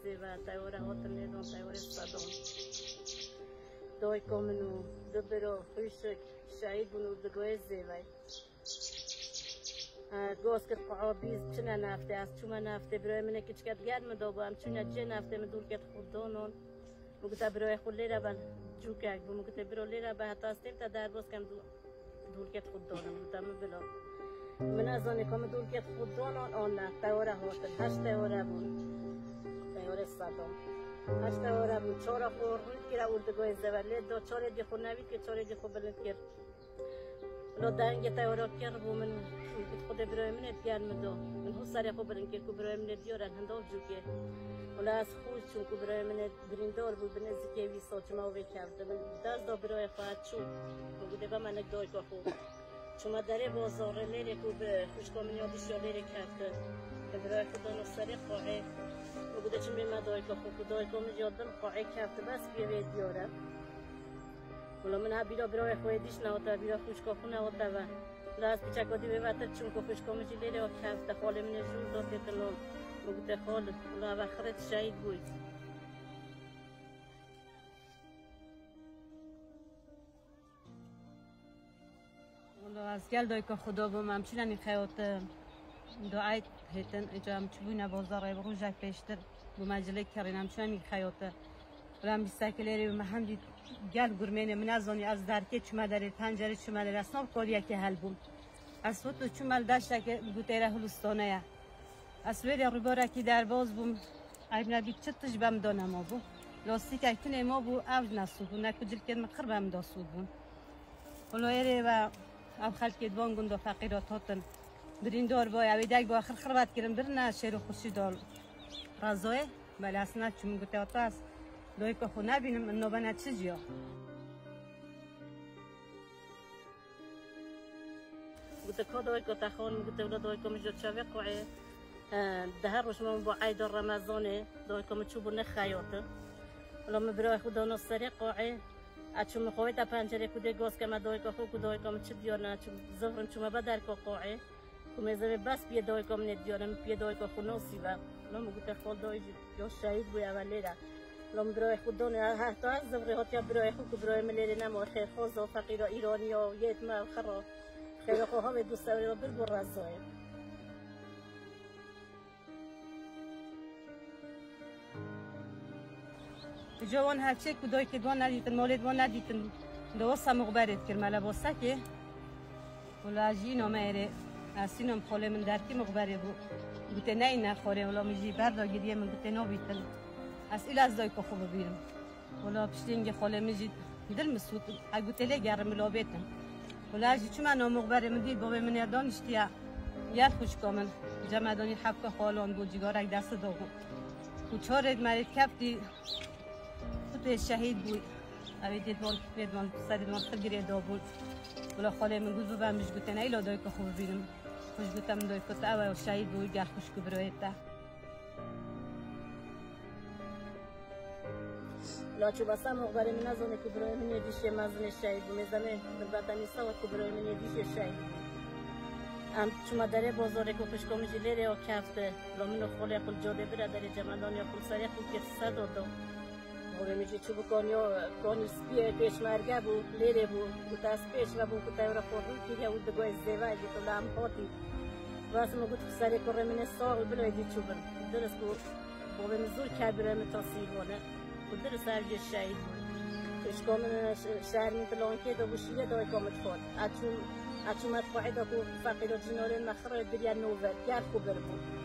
زیبا تایوره هات نیدون تایوره صدام دای کامنو دو برو خوشک شهید بنو دگوی زیبای گوش کرد قعابیز چنان نفته است چون نفته برای من کچکت گرم دوبام چون چه نفته من دور کت خوددانون مگه برای خود لیره بل جو که اگه مگه برای لیره به حتی استیم تا در باز کم دور کت خوددانم بودم بلا من از آن کم دور کت خوددانون آن نه تایوره هاتن 8 تایوره بود تایوره صدام 8 تایوره بود 4 خورد که را اردگاه زبرلی دو 4 دی خود نوید که 4 دی خود بلند کرد لو دانگه تایوره کرد و من خود برای من اتیان مدو من هو سری خود بلند کرد که برای من دیارن هندال جو که ولی از خوش چون که برای من بریندار بود بنزدیکی ویسا چما وی کرده من دست دا برای خواهد چون بوده با من دای که خود چما داره بازار لیره که به خوشکامنی آدیشیا لیره کرده که برای خدا نصری خواهد بوده چون به من دای که خود دای که من جادم خواهد کرده بس بیوی دیاره ولی من ها بیرا برای خواهدیش نهاته بیرا خوشکافو نهاته و لاز پیچکادی به وقت چون که خوشکامنی لیره کرده خاله من جون داده تنم مگه خال لا آخرت شهید بود والله از گل دای که خدا با من چنین خیاط دعای هتن اجام چبونه بازار و روزک پیشتر با مجله کردم چنین خیاط ولام بیسکلری و هم دید گل گرمینه من از درکه چما در پنجره چما در اسناب کاریه که حل بوم از تو چما داشته که گوتره هلستانه اسوری روباره کی در باز بوم عیب نبی چتش بم دانم ابو لاستیک اکنه ما بو اوج نسود نکجل که مقربم داسود بوم ولایره و اب خلک دوان گند فقیرات هاتن بریندار با اویدک با آخر خربت کردم برن شیر خوشی دال رضای بله اصلا چون گوته آتاس دوی که خو نبینم نوبنه چیزیا گوته که دوی که تخوان گوته ولا دوی که مجد شوی قوعه ده روز ما با عید رمضان دوی که مچوب نخیاته ولی من برای خدا نصری قاعه اتشم خویت پنجره کده گاز که ما دوی که خو کدوی که مچ دیارن اتشم زهرم چما بدر که قاعه کمی زمین بس پی دوی که من دیارم پی دوی که خو ناسی و لام گوته خال دوی یا شهید بوی اولیره لام برای خدا نه حتی از زهره هات یا برای خو برای ملیره نمو خیر خواز و فقیر ایرانی و یتم خرا خیر خواه به دوست داری و بر رضای جوان هرچه کدای که دوان ندیدن مالت دوان ندیدن دوستا مقبرت کرد مال باسه که ولی جینا میره اسینم خاله من درکی مقبره بود گوته نه این نخوره ولی میجی برداگیریه من گوته نبیتن از از دای که خوب بیرم ولی پشتینگ خاله میجی دل مسود اگوته لگرم لابیتن ولی چون من مقبره من دید بابا من دانشتیا یاد خوش کامن جمعدانی حق خالان بود جگارک دست داغون و چهار مرد کفتی تو شهید بود اویدید وان سری وان خیلی دابول ولی خاله من گوزو بهم مش گوتن ایلا دای که خوب بیرم خوش گوتم دای که تا و شهید بود گر خوش کبرایت تا لاچو بسام مقبره من از اون کبرای من یدیش مزن شهید بود میزنه بردانی سواد کبرای من یدیش شهید ام چما داره بازار که خوش کمیجی لیره و کفته لامینو خاله خل جاده بره داره جمعدانی خل سری خوب که صد داد ولی میشه چوب کانی سپیه پیش مرگه بود لیره بود گوته از پیش و بود گوته او را خورد که او دگاه زیوه گیت و لام خاطی واسه ما گوته سری کره من ساق بلوی دی چوبن درست بود بابا مزور که برای من تصویر ونه و درست هرگی شهید بود اشکام شهر می پلان که دو بوشیه دای کامت خود اتشم مدفوعی دا که فقیر و جناره مخرای دریا نوور گرد خوب بود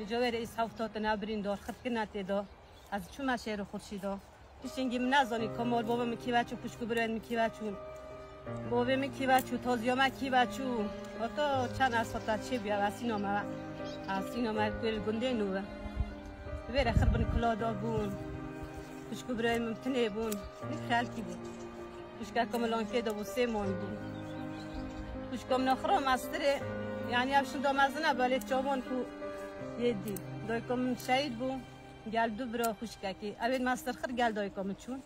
جوار رئیس هفتاد نبرین دار خط کنات دا از چون ماشین خورشیدا پیشینگی من نزانی کامل بابا میکی بچو پشکو برن میکی بچون بابا میکی بچو تازیام میکی بچو آتا چند اسفات چه بیا اسینامه کل گنده نوه بره خربن کلادا بون پشکو برن ممتنه بون خالتی بود پشکا کاملان که دا بوسه مان بود پشکم نخرا مستره یعنی افشون دا مزنه بالی چابان کو یدی دای کم شهید بو گل دو برا خوش کی اوید مستر خر گل دای کم چون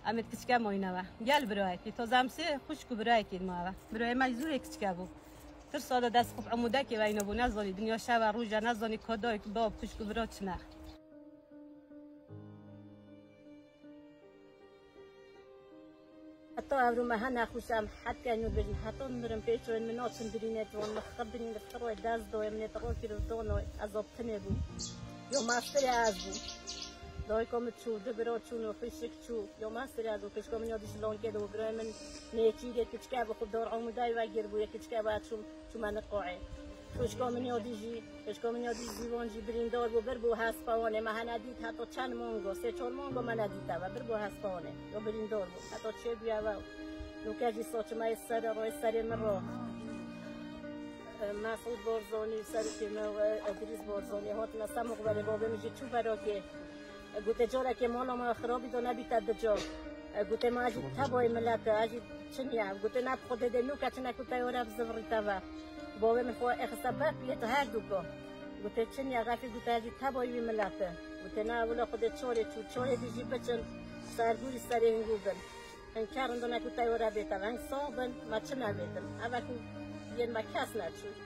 امید کچکه موینه گل برای کی تو زمسی خوش کو برای کی ما برای مجزور کچکه بو تر سال دست خوب عموده که وینو بو نزانی دنیا شب روز نزانی کدای با خوش کو برای چنه حتی ابرو ما هن خوشم حد کنیم بریم حتی نرم پیچون مناچن برینه تو نخب برینه خروی دست دوی من تقول که دونو از آبتنه بود یا ماستری از بود دای کم چو دبرو چون و خشک چو یا ماستری از بود کشکم نیادیش لون که دو برای من نیکیه کشکه بخود دار عمودای و گیر بود کشکه بعد چون من قاعد کشکم نیادیجی کشکم نیادیج دیوانجی برین دار بود بر بو هست پاونه ما هندید حتی چند مانگو سه چهار مانگو من ندیدم و بر بو هست پاونه یا برین دار بود حتی چه بیا و نوکجی سوچ ما سر روی سر من رو مسعود بارزانی سر که من و ادریس بارزانی هات نسم مقبره بابه میشه چو برا که گوته جاره که مالا ما خرابی دو نبیتد دجا گوته ما اجی تبای ملت اجی چنیا گوته نب خود دنو که چنه کتا یورب زوری تبا بابه میخواه اخصابت بیت هر دوکا گوته چنیا غفی گوته اجی تبای ملت گوته نه اولا خود چوره دیجی بچن سرگوری سر اینگو بن این کارن دو نکوتا یورب بیتن این صابن ما چنه بیتن اما که یه ما کس نچود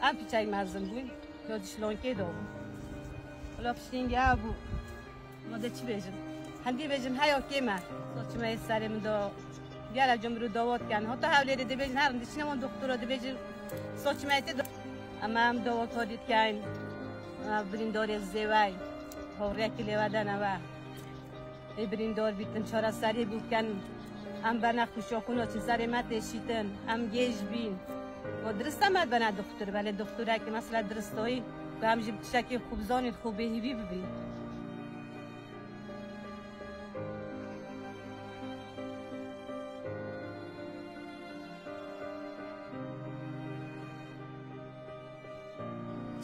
ام پیچای مرزم بوین یادش لانکه دارم ولی پشتینگی ابو ماده چی بیجم هندی بیجم هیا کیمه سوچمه سرم دو گل جمرو داوت کن حتی حولی دی بیجن هر اندیش نمون دکتر دی بیجن سوچمه تی اما هم داوت ها دید کن برینداری زیوای هوری کلی ودن و بریندار بیتن چهار سری بود کن ام بنا خوشاکونا چی سر متشیتن ام گیج بین و درست آمد بنا دکتر ولی دکتره که مثلا درستایی و هم جب شکی خوب زانید خوبه هیوی ببین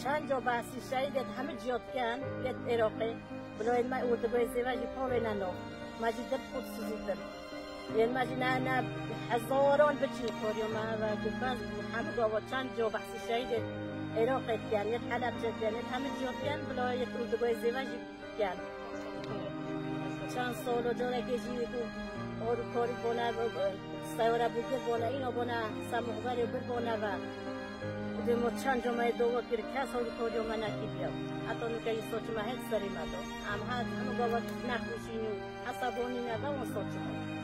چند جا بحثی شهیدت همه جیاد کن بیت عراقی بلوید ما او دبای زیواجی پاوی ننو ماجی دل خود سوزیدن یعنی ماجی نه هزاران بچی کوریو ما و گفتن همه گاوا چند جا بحثی شهیدت عراقی کن یه حلب جد کن همه جیاد کن بلوید او دبای زیواجی کن چند سال و جاره که جیدی که آرو کاری بونه سیاره بگیر بونه اینو بونه سموغبری بر بونه و ما چند جمعه دوات که کس هایی کاری ما نکیدیم حتی نکه این سوچ ما هیچ سری مدام هم گاوات نخوشیم حسابانی ندام و سوچ ما